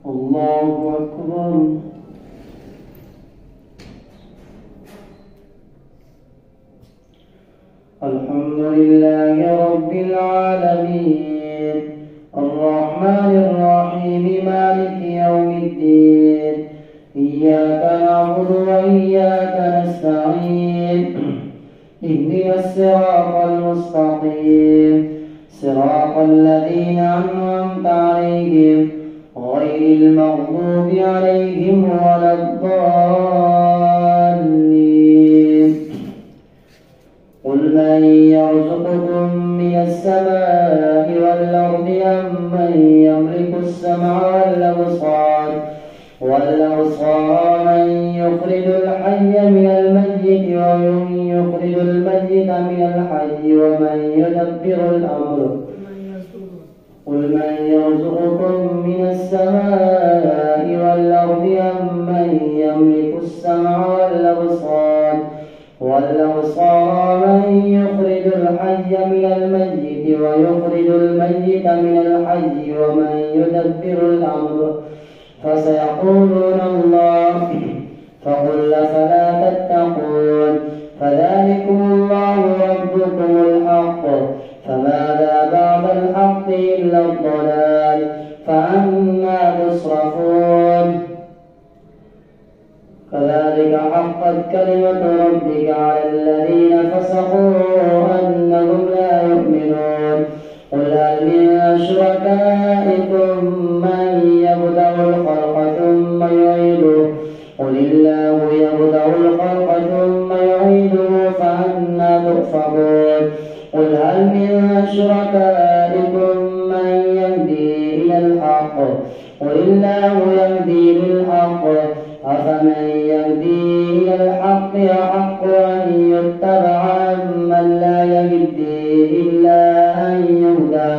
الله أكبر. الحمد لله رب العالمين الرحمن الرحيم مالك يوم الدين إياك نعبد وإياك نستعين اهدنا الصراط المستقيم صراط الذين أنعمت عليهم غير المغضوب عليهم ولا الضالين. قل من يرزقكم من السماء والأرض أم من يملك السمع والأبصار من يخرج الحي من الميت ومن يخرج الميت من الحي ومن يدبر الأمر. قل من يرزقكم من السماء والأرض أم من يملك السمع والأبصار من يخرج الحي من الميت ويخرج الميت من الحي ومن يدبر الأمر. فسيقولون الله فقل فلا تتقون. فذلكم الله ربكم الحق فماذا بعد الحق إلا الضلال فأنى تصرفون. كذلك حقت كلمة ربك على الذين فسقوا أنهم لا يؤمنون. قل هل من شركائكم من يبدأ الخلق ثم يعيده قل الله يبدأ الخلق ثم يعيده فأنى تؤفكون. قل هل من شركائكم من يهدي إلى الحق قل الله يهدي للحق أفمن يهدي إلى الحق أحق أن يتبع من لا يهدي إلا أن يهدى.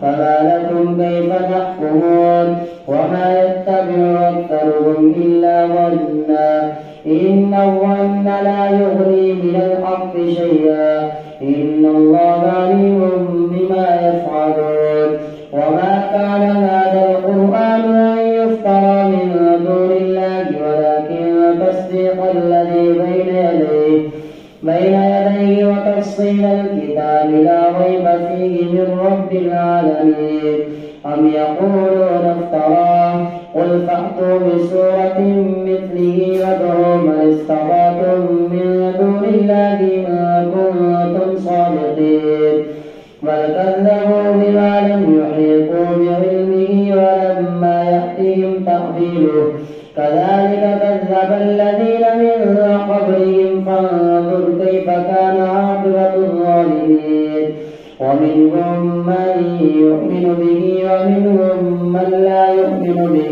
فما لكم كيف تحكمون وما يتبع أكثرهم إلا ظنا إن الظن لا يغني من الحق شيئا إن الله عليم بما يفعلون. وما كان هذا القرآن أن يفترى من دون الله ولكن تصديق الذي بين يديه وتفصيل الكتاب لا ريب فيه من رب العالمين. أم يقولون افتراه قل فأتوا بسورة مثله وادعوا من استطعتم من دون الله إن كنتم صادقين. بل كذبوا بما لم يحيطوا بعلمه ولما يأتهم تأويله كذلك كذب الذين من قبلهم فانظر كيف كان عاقبة الظالمين. ومنهم من يؤمن به ومنهم من لا يؤمن به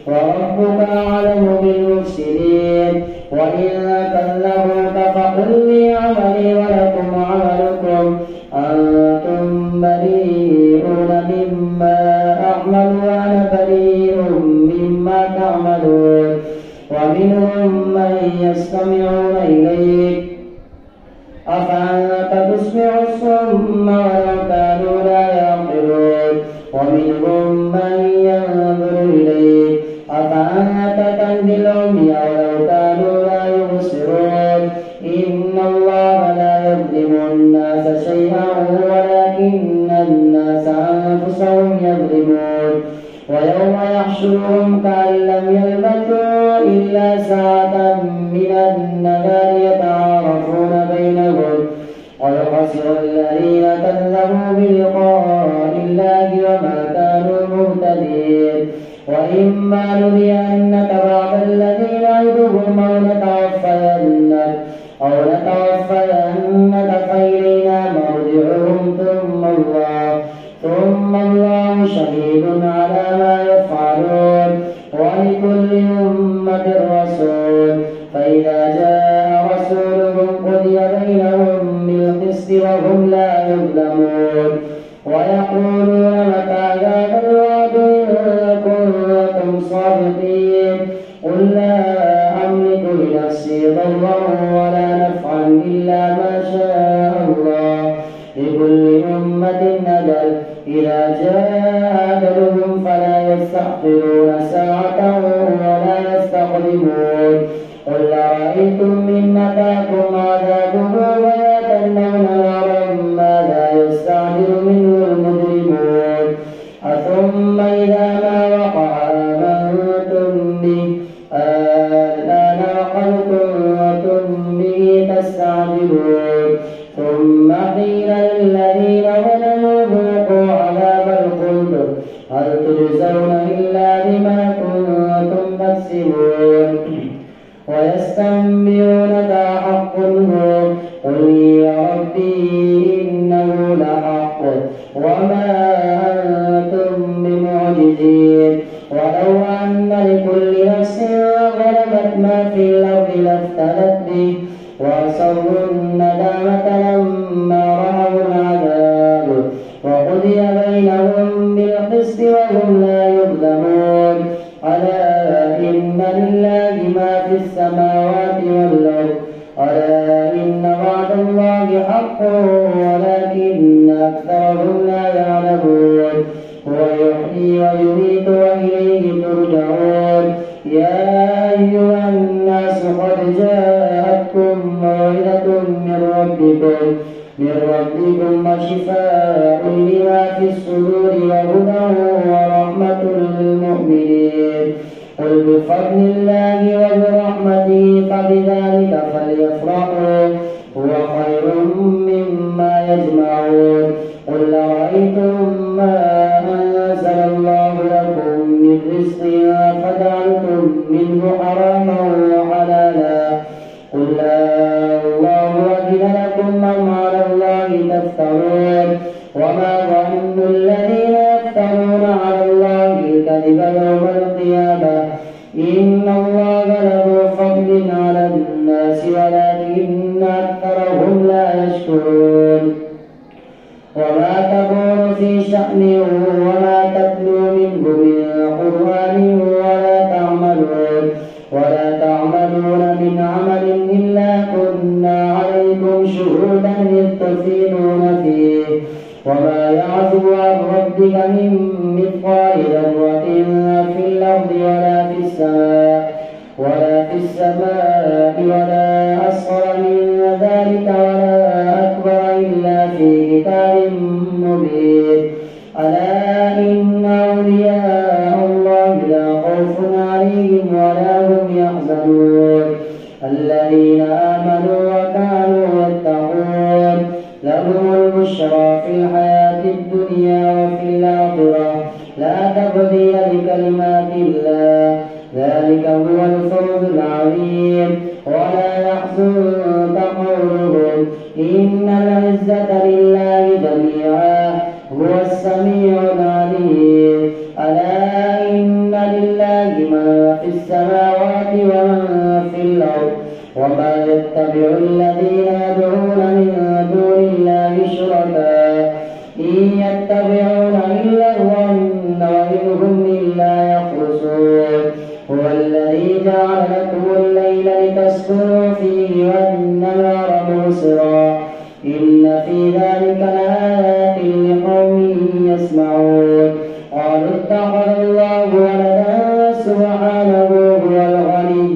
وربك أعلم بالمفسدين. وإن كذبوك فقل لي عملي ولكم عملكم أنتم بريئون مما أعمل وأنا بريء مما تعملون. ومنهم من يستمعون إليك أفأنت تسمع الصم ولو كانوا لا يعقلون. ومنهم من ينظر إليك أفأنت تهدي العمي ولو كانوا لا يبصرون. إن الله لا يظلم الناس شيئا ولكن الناس أنفسهم يظلمون. ويوم يحشرهم كأن لم يلبثوا إلا ساعة من النهار يتعارفون بينهم قد خسر الذين كذبوا بلقاء الله وما كانوا مهتدين. وإما نرينك بعض الذي نعدهم أو نتوفينك فإلينا مرجعهم ثم الله شهيد على ما يفعلون. ولكل أمة رسول فإذا جاء رسولهم قضي بينهم بالقسط وهم لا يظلمون. ويقولون متى هذا الوعد إن كنتم صادقين. قل لا أملك لنفسي ضرا ولا نفعا إلا ما شاء الله لكل أمة أجل إذا جاء أجلهم فلا يستأخرون ساعة ولا يستقدمون قل أرأيتم إن أتاكم عذابه ويتنون نارا ماذا يستعجل منه المجرمون أثم إذا ما وقع آمنتم به الآن وقلتم به تستعجلون ثم قيل للذين ظلموا ذوقوا عذاب الخلد هل تجزون إلا بما كنتم تكسبون ويستنبئونك أحق هو قل يا ربي إنه لحق وما أنتم بمعجزين ولو أن لكل نفس ظلمت ما في الأرض لافتدت به وأسروا الندامة لما رأوا العذاب وقضي بينهم بالقسط وهم لا يظلمون ألا إن لله ما في السماوات والأرض ألا إن وعد الله حق ولكن أكثرهم لا يعلمون هو يحيي ويميت وإليه ترجعون يا أيها الناس قد جاءتكم موعظة من ربكم وشفاء لما في الصدور وهدى ورحمة للمؤمنين قل بفضل الله وبرحمته فبذلك فليفرحوا هو خير مما يجمعون قل أرأيتم ما أنزل الله لكم من رزق فجعلتم منه حراما وحلالا قل الله أذن لكم أم على الله تفترون وما ظن الذين يفترون على الله الكذب يوم القيامة إن الله له فضل على الناس ولكن أكثرهم لا يشكرون وما تكون في شأن وما تتلو منه من قرآن ولا تعملون من عمل إلا كنا عليكم شهودا إذ تفيضون فيه وما يعزب عن ربك من مثقال ذرة في الأرض ولا في السماء ولا أصغر من ذلك ولا أكبر إلا في كتاب مبين ألا إن أولياء الله لا خوف عليهم ولا هم يحزنون الذين آمنوا وكانوا يتقون لهم البشرى في الحياة الدنيا وفي الآخرة لا تبديل لكلمات الله ذلك هو الفوز العظيم ولا يحزنك قولهم إن العزة لله جميعا هو السميع العليم ألا إن لله ما في السماوات وما في الأرض وما يتبع الذين يدعون من دون الله شركاء إن يتبعون إلا الظن وإن هم إلا يخرصون هو الذي جعل لكم الليل لتسكنوا فيه والنهار مبصرا إن في ذلك لآيات لقوم يسمعون قالوا اتخذ الله ولدا سبحانه هو الغني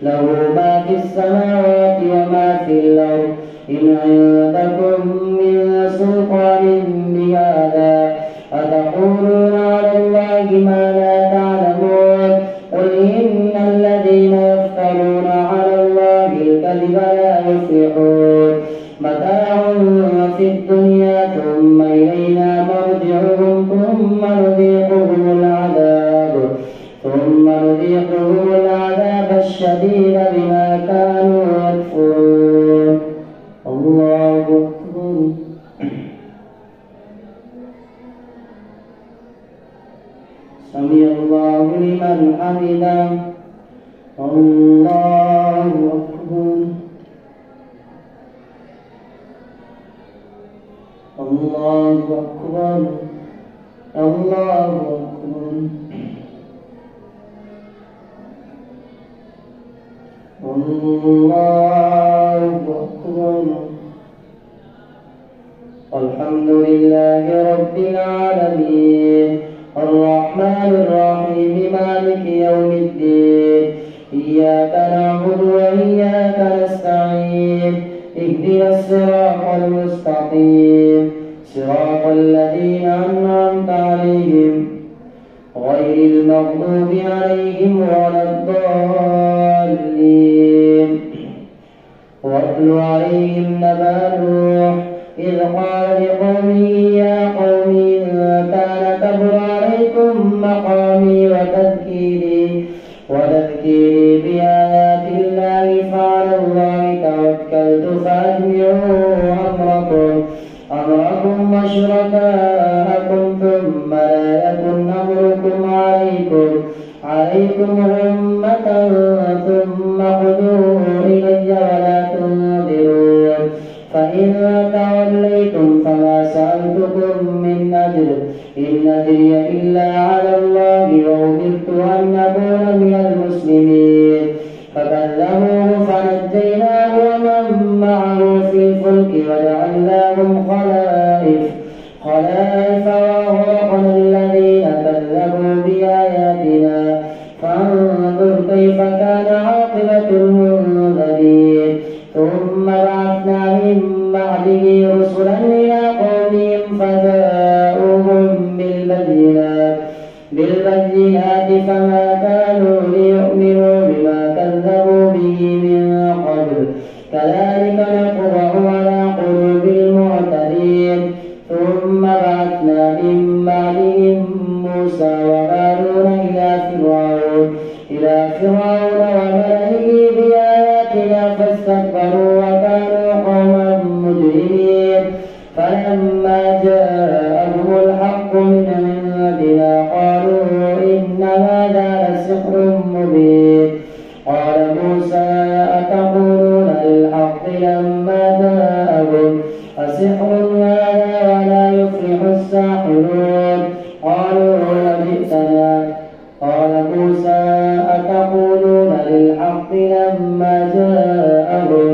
له ما في السماوات وما في الأرض إن عندكم من سلطان بهذا أتقولون على الله ما لا تعلمون قل إن الذين يفترون على الله الكذب لا يفلحون متاع في الدنيا ثم إلينا مرجعهم ثم نذيقهم العذاب الشديد بما كانوا يكفرون الله أكبر سمع الله لمن حمده الله أكبر الله أكبر الله أكبر الله أكبر الحمد لله رب العالمين اهدنا الصراط المستقيم صراط الذين أنعمت عليهم غير المغضوب عليهم ولا الضالين. واتل عليهم نبأ نوح إذ قال لقومه يا قوم إن كان كبر عليكم مقامي وتذكيري بآيات الله فعلى الله توكلت فأجمعوا أمركم وشركاءكم ثم لا يكن أمركم عليكم غمة ثم خذوا إلي ولا تنظرون. فإن توليتم فما سألتكم من أجر إن أجري إلا على الله وأمرت أن أكون من المسلمين. فكذبوه فنجيناه ومن معه في الفلك وجعلناهم خلائف وأغرقنا الذين كذبوا بآياتنا فانظر كيف كان عاقبة المنذرين. ثم بعثنا من بعده رسلا إلى قومهم فجاءوهم بالبينات فما كانوا ليؤمنوا بما كذبوا به من قبل كذلك نطبع على قلوب المعتدين. ثم بعثنا من بعدهم موسى وهارون إلى فرعون وملئه بآياتنا فاستكبروا وكانوا قوما مجرمين. فلما جاءهم الحق من عندنا قالوا إن هذا لسحر مبين. قال موسى أتقولون للحق لما جاءكم أسحر هذا ولا يفلح الساحرون قالوا لبئسنا. قال موسى أتقولون للحق لما جاءكم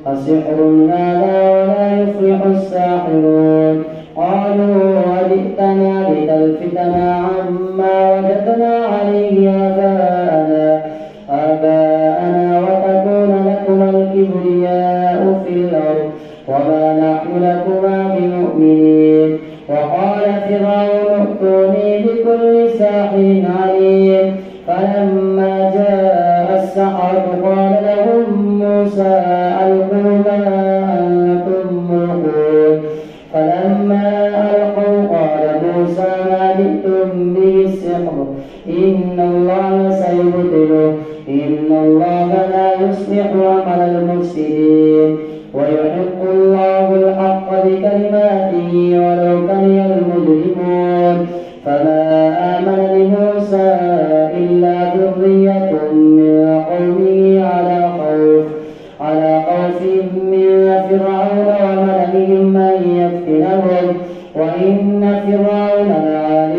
أسحر هذا ولا يفلح الساحرون قالوا أجئتنا لتلفتنا عما وجدنا عليه آباءنا وتكون لكما الكبرياء في الأرض وما نحن لكما بمؤمنين. وقال فرعون ائتوني بكل ساحر عليم. فلما جاء السحرة قال لهم موسى ألقوا ما أنتم ملقون. فلما ألقوا قال موسى ما جئتم به السحر إن الله سيبطله إن الله لا يصلح عمل المفسدين ويحق الله الحق بكلماته ولو كره المجرمون. فما آمن لموسى إلا ذرية من قومه على خوف من فرعون وملئهم أن يفتنهم وإن فرعون لعال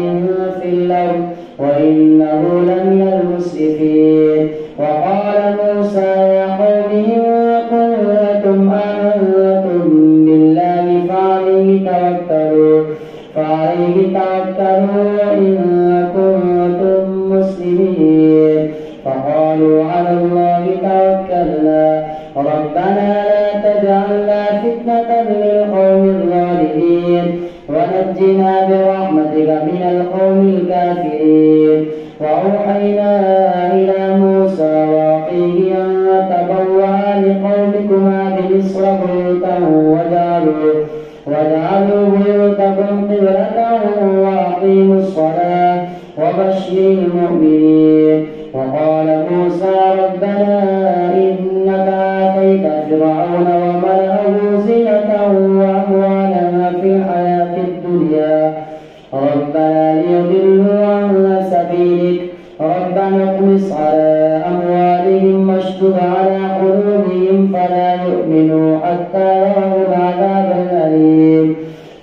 في الأرض وإنه لمن المسرفين. وقال موسى يا قوم إن كنتم آمنتم بالله فعليه توكلوا إن كنتم مسلمين. فقالوا على الله توكلنا ربنا لا تجعلنا فتنة للقوم الظالمين ونجنا برحمتك من القوم الكافرين. وأوحينا إلى موسى وأخيه أن تبوأ لقومكما بمصر بيوتا وجعلوا بيوتكم قبلة وأقيموا الصلاة وبشر المؤمنين. وقال موسى ربنا إنك آتيت فرعون وملأه زينة وأموالا في الحياة الدنيا ربنا ليضلوا عن سبيلك ربنا اطمس على أموالهم واشدد على قلوبهم فلا يؤمنوا حتى يروا العذاب الأليم.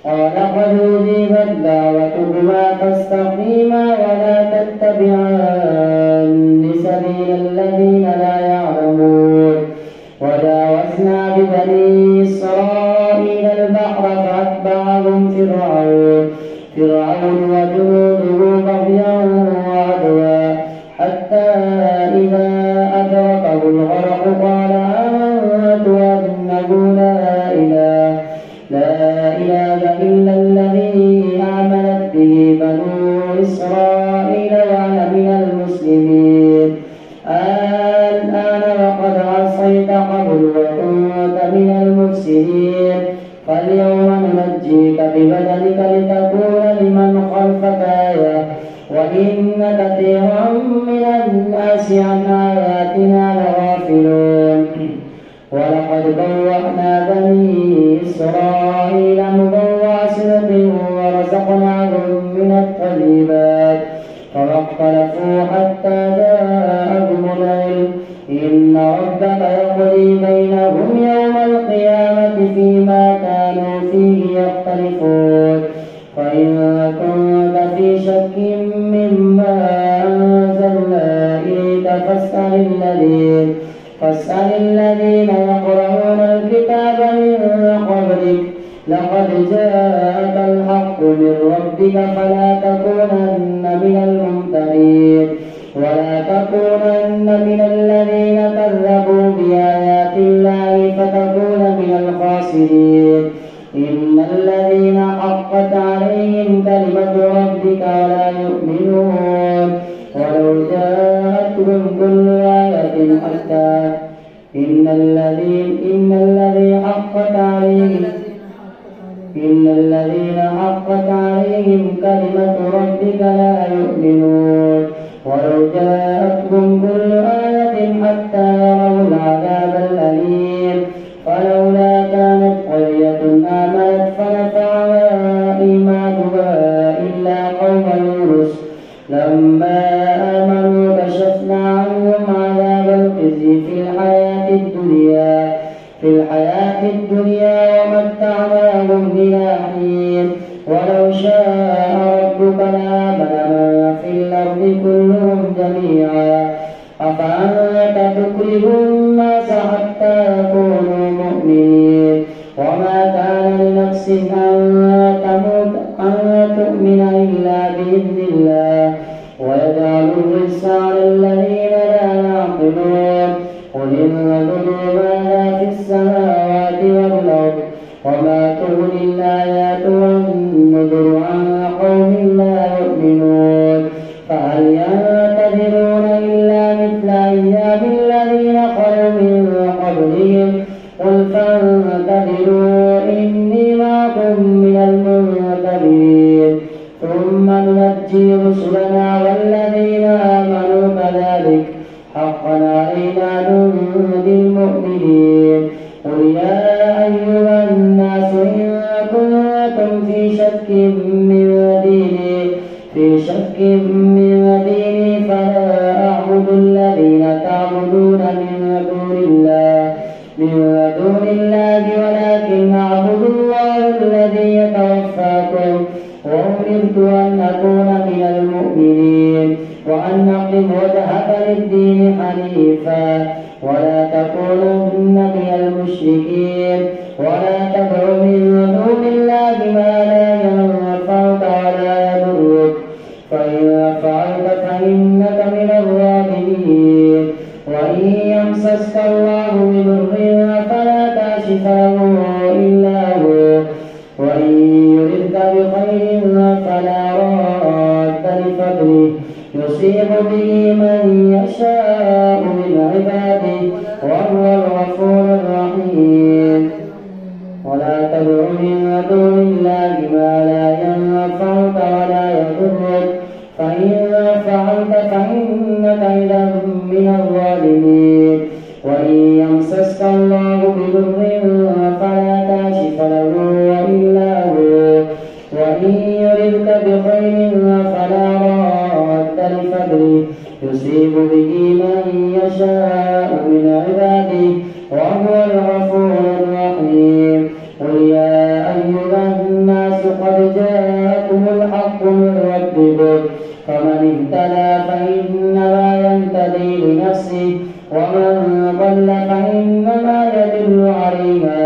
قال قد أجيبت دعوتكما فاستقيما ولا تتبعان سبيل الذين لا يعلمون. وجاوزنا ببني إسرائيل البحر فأتبعهم فرعون وجنوده بغيا وعدوا حتى إذا أدرك فاليوم ننجيك ببدنك لتكون لمن خلفك آية وإن كثيرا من الناس عن آياتنا لغافلون. ولقد بوأنا بني إسرائيل مبوأ صدق ورزقناهم من الطيبات فما اختلفوا حتى جاءهم العلم إن ربك يقضي بينهم يوم القيامة فيما كانوا فيه يختلفون. فإن كنت في شك مما أنزلنا إليك فاسأل الذين يقرؤون الكتاب من قبلك لقد جاءك الحق من ربك فلا تكونن من الممترين ولا تكونن من الذين كذبوا بآيات الله فتكون من الخاسرين. إن الذين حقت عليهم كلمة ربك ولا يؤمنون ولو جاءتهم كل آية حتى إن الذين حقت عليهم كلمة ربك لا يؤمنون ولو جاءتهم كل آية حتى يروا العذاب الأليم. فلولا كانت قرية آمنت فنفعها إيمانها إلا قوم يونس لما آمنوا كشفنا عنهم عذاب الخزي في الحياة الدنيا ومتعناهم إلى حين. ولو شاء ربك لآمن من في الأرض كلهم جميعا أفأنت تكره الناس حتى يكونوا مؤمنين. وما كان لنفس أن تؤمن إلا بإذن الله ويجعل الرجس على الذين لا يعقلون. قل انظروا ماذا في السماوات والأرض وما تغني الآيات والنذر عن قوم لا يؤمنون. فهل ينتظرون إلا مثل أيام الذين خلوا من قبلهم قل فانتظروا إني معكم من المنتظرين ثم ننجي رسلنا والذين آمنوا كذلك حقا علينا ننجي المؤمنين. قل يا أيها الناس إن كنتم في شك من ديني فلا أعبد الذين تعبدون من دون الله ولكن أعبد الله الذي يتوفاكم وأمرت أن أكون من المؤمنين وأن أقم وجهك للدين حنيفا ولا تكونن من المشركين ولا تدع من دون الله ما لا ينفعك ولا يضرك فإن فعلت فإنك من الظالمين. وإن يمسسك الله بضر فلا كاشف له إلا هو وإن يردك بخير فلا راد لفضله يصيب به من يشاء من عباده وهو الغفور الرحيم. ولا تدع من دون الله ما لا ينفعك ولا يضرك فإن فعلت فإنك إذا من الظالمين. وإن يمسسك الله بضر فلا كاشف له إلا هو وإن يردك بخير فلا راد لفضله يصيب به من يشاء من عباده وهو الغفور الرحيم. قل يا أيها الناس قد جاءكم الحق من ربكم فمن اهتدى فإنما يهتدي لنفسه ومن ضل فإنما يدل عليها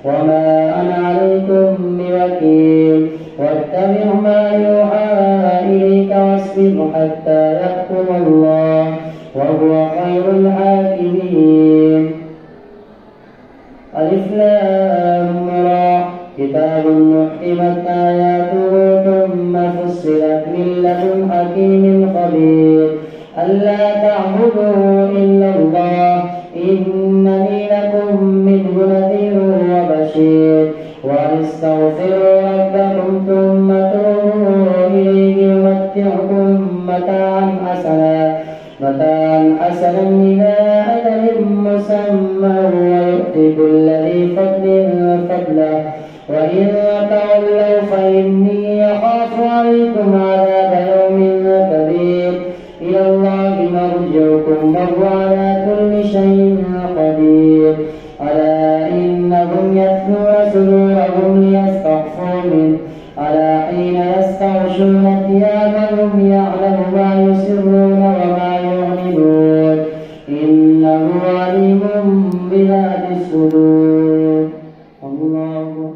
وما أنا عليكم بوكيل. واتبع ما يوحى إليك واصبر حتى يحكم الله وهو خير الحاكمين. ألف لام را كتاب محكمت آياته ثم فصلت من لدن حكيم خبير ألا تعبدوا إلا الله إنني لكم منه نذير وبشير. وأن استغفروا ربكم ثم توبوا إليه يمتعكم متاعا حسنا إلى أجل مسمى ويؤتي كل ذي فضل فضله وإن تولوا فإني أخاف عليكم عذاب يوم كبير إلى الله مرجعكم وهو على كل شيء قدير ألا إنهم يثنون صدورهم ليستخفوا منه ألا حين يستغشون ثيابهم يعلم ما يسرون وما يعلنون إنه عليم بذات الصدور. الله